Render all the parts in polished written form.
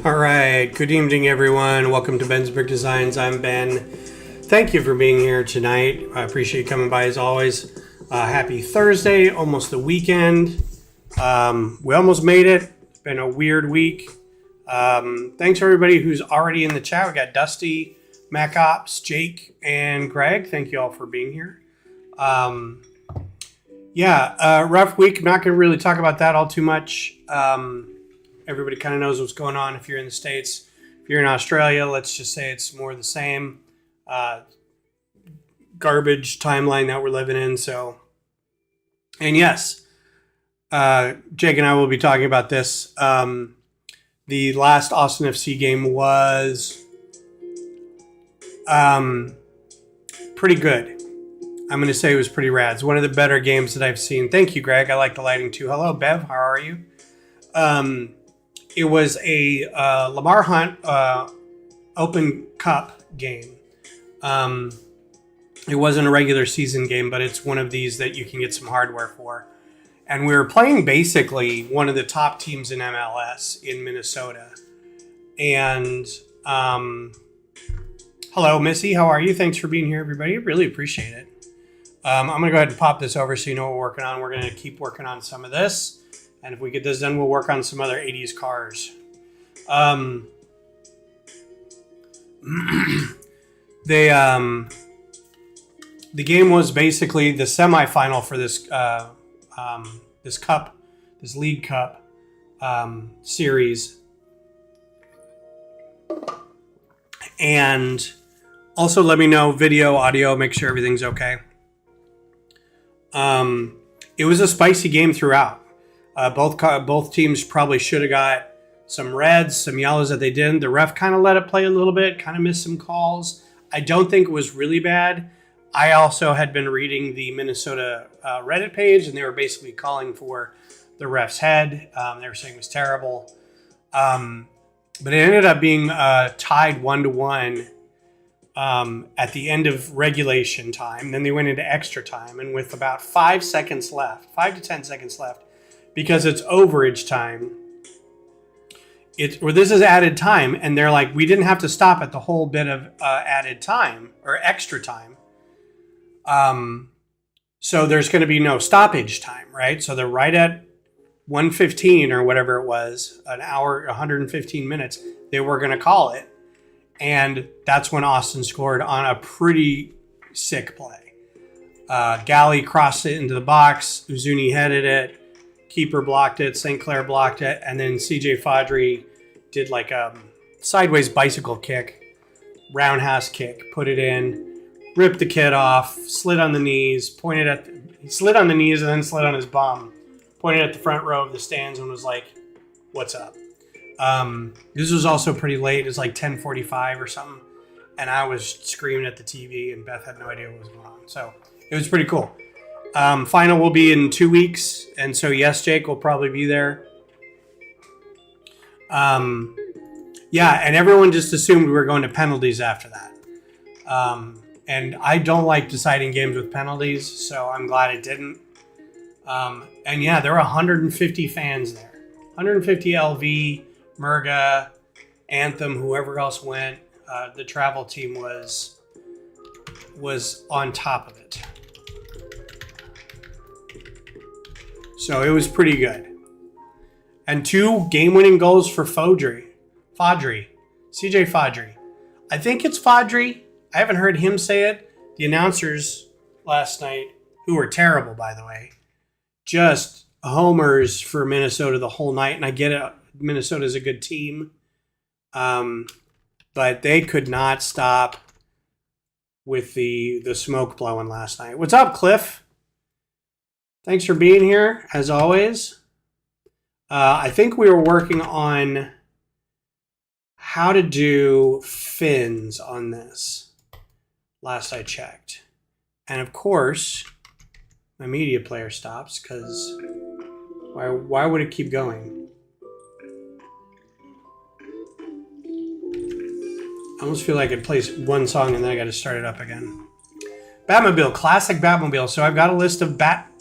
All right, good evening, everyone. Welcome to Ben's Brick Designs. I'm Ben. Thank you for being here tonight. I appreciate you coming by as always. Happy Thursday, almost the weekend. We almost made it. It's been a weird week. Thanks everybody who's already in the chat. We got Dusty, MacOps, Jake, and Greg. Thank you all for being here. Rough week. I'm not going to really talk about that all too much. Everybody kind of knows what's going on if you're in the States. If you're in Australia, let's just say it's more the same. Garbage timeline that we're living in. So, and yes, Jake and I will be talking about this. The last Austin FC game was pretty good. I'm going to say it was pretty rad. It's one of the better games that I've seen. Thank you, Greg. I like the lighting too. Hello, Bev. How are you? It was a Lamar Hunt Open Cup game. It wasn't a regular season game, but it's one of these that you can get some hardware for. And we were playing basically one of the top teams in MLS in Minnesota. And hello, Missy. How are you? Thanks for being here, everybody. Really appreciate it. I'm going to go ahead and pop this over so you know what we're working on. We're going to keep working on some of this. And if we get this done, we'll work on some other 80s cars. The game was basically the semifinal for this this League Cup series. And also let me know video, audio, make sure everything's okay. It was a spicy game throughout. Both teams probably should have got some reds, some yellows that they didn't. The ref kind of let it play a little bit, kind of missed some calls. I don't think it was really bad. I also had been reading the Minnesota Reddit page, and they were basically calling for the ref's head. They were saying it was terrible. But it ended up being tied 1-1 at the end of regulation time. Then they went into extra time, and with about 5 to 10 seconds left, because it's overage time. This is added time, and they're like, we didn't have to stop at the whole bit of added time or extra time. So there's going to be no stoppage time, right? So they're right at 1:15 or whatever it was, an hour, 115 minutes. They were going to call it, and that's when Austin scored on a pretty sick play. Galley crossed it into the box. Uzuni headed it. Keeper blocked it, St. Clair blocked it, and then CJ Fadri did like a sideways bicycle kick, roundhouse kick, put it in, ripped the kid off, slid on the knees, he slid on the knees and then slid on his bum, pointed at the front row of the stands and was like, what's up? This was also pretty late. It was like 10:45 or something, and I was screaming at the TV, and Beth had no idea what was going on. So it was pretty cool. Final will be in 2 weeks, and so yes, Jake will probably be there. And everyone just assumed we were going to penalties after that. And I don't like deciding games with penalties, so I'm glad it didn't. There were 150 fans there. 150 LV, Murga, Anthem, whoever else went. The travel team was on top of it. So it was pretty good. And 2 game-winning goals for Fadri. CJ Fadri. I think it's Fadri. I haven't heard him say it. The announcers last night, who were terrible, by the way, just homers for Minnesota the whole night. And I get it. Minnesota's a good team. But they could not stop with the smoke blowing last night. What's up, Cliff? Thanks for being here, as always. I think we were working on how to do fins on this last I checked. And of course, my media player stops because why would it keep going? I almost feel like it plays one song and then I got to start it up again. Batmobile, classic Batmobile. So I've got a list of Batmobiles.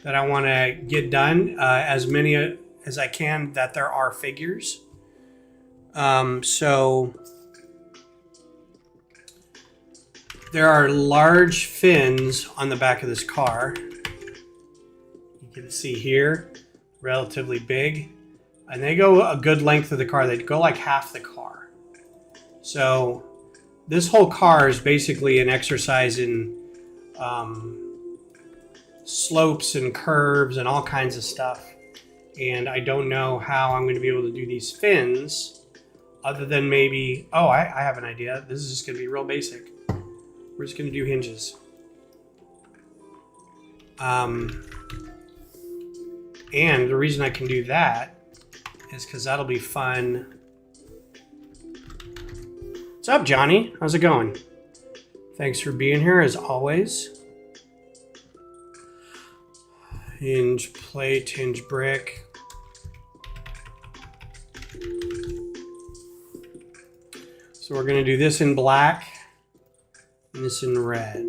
that I want to get done, as many as I can that there are figures. So there are large fins on the back of this car. You can see here, relatively big. And they go a good length of the car. They go like half the car. So this whole car is basically an exercise in slopes and curves and all kinds of stuff. And I don't know how I'm going to be able to do these fins other than maybe, oh, I have an idea. This is just going to be real basic. We're just going to do hinges. And the reason I can do that is because that'll be fun. What's up, Johnny? How's it going? Thanks for being here as always. Hinge plate, hinge brick. So we're going to do this in black and this in red.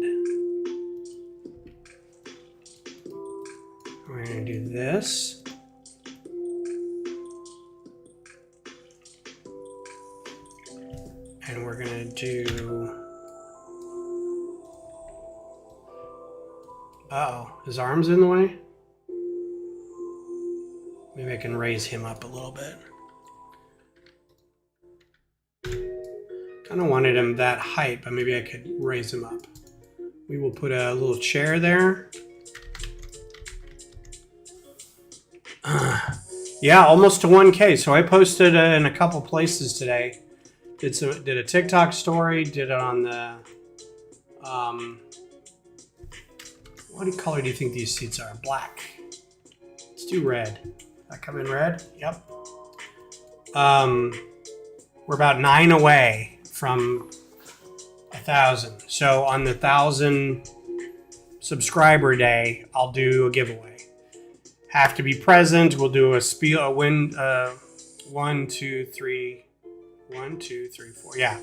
We're going to do this. And we're going to do... Uh-oh, his arm's in the way? Maybe I can raise him up a little bit. Kind of wanted him that height, but maybe I could raise him up. We will put a little chair there. Yeah, almost to 1K. So I posted in a couple places today. Did a TikTok story. Did it on the what color do you think these seats are? Black. Let's do red. I come in red. Yep. We're about 9 away from 1,000. So on the 1,000 subscriber day, I'll do a giveaway. Have to be present. We'll do a win. 1, 2, 3. 1, 2, 3, 4. Yeah.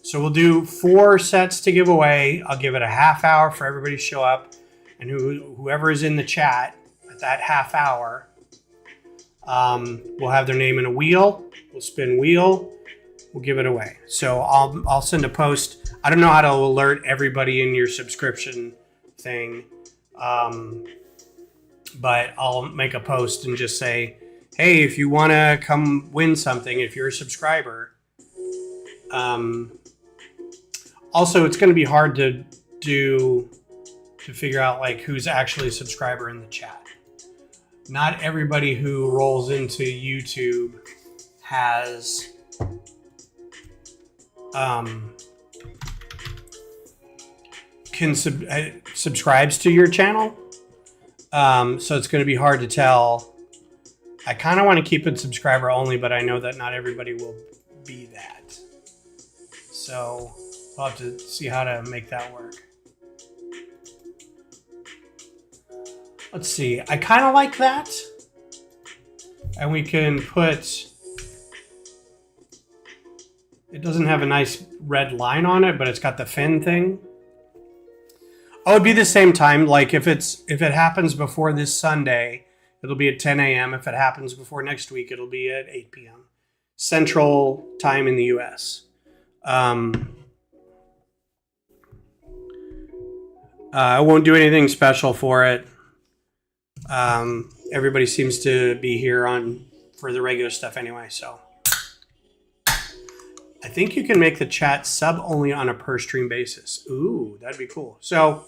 So we'll do 4 sets to give away. I'll give it a half hour for everybody to show up, and whoever is in the chat at that half hour, we'll have their name in a wheel. We'll spin wheel. We'll give it away. So I'll send a post. I don't know how to alert everybody in your subscription thing, but I'll make a post and just say, hey, if you want to come win something, if you're a subscriber. Also, it's going to be hard to figure out like who's actually a subscriber in the chat. Not everybody who rolls into YouTube has subscribes to your channel. So it's going to be hard to tell. I kind of want to keep it subscriber only, but I know that not everybody will be that. So we'll have to see how to make that work. Let's see. I kind of like that. And we can put... It doesn't have a nice red line on it, but it's got the fin thing. Oh, it'd be the same time. Like if it happens before this Sunday, it'll be at 10 a.m. If it happens before next week, it'll be at 8 p.m. Central time in the U.S. I won't do anything special for it. Everybody seems to be here for the regular stuff anyway, so. I think you can make the chat sub only on a per stream basis. Ooh, that'd be cool. So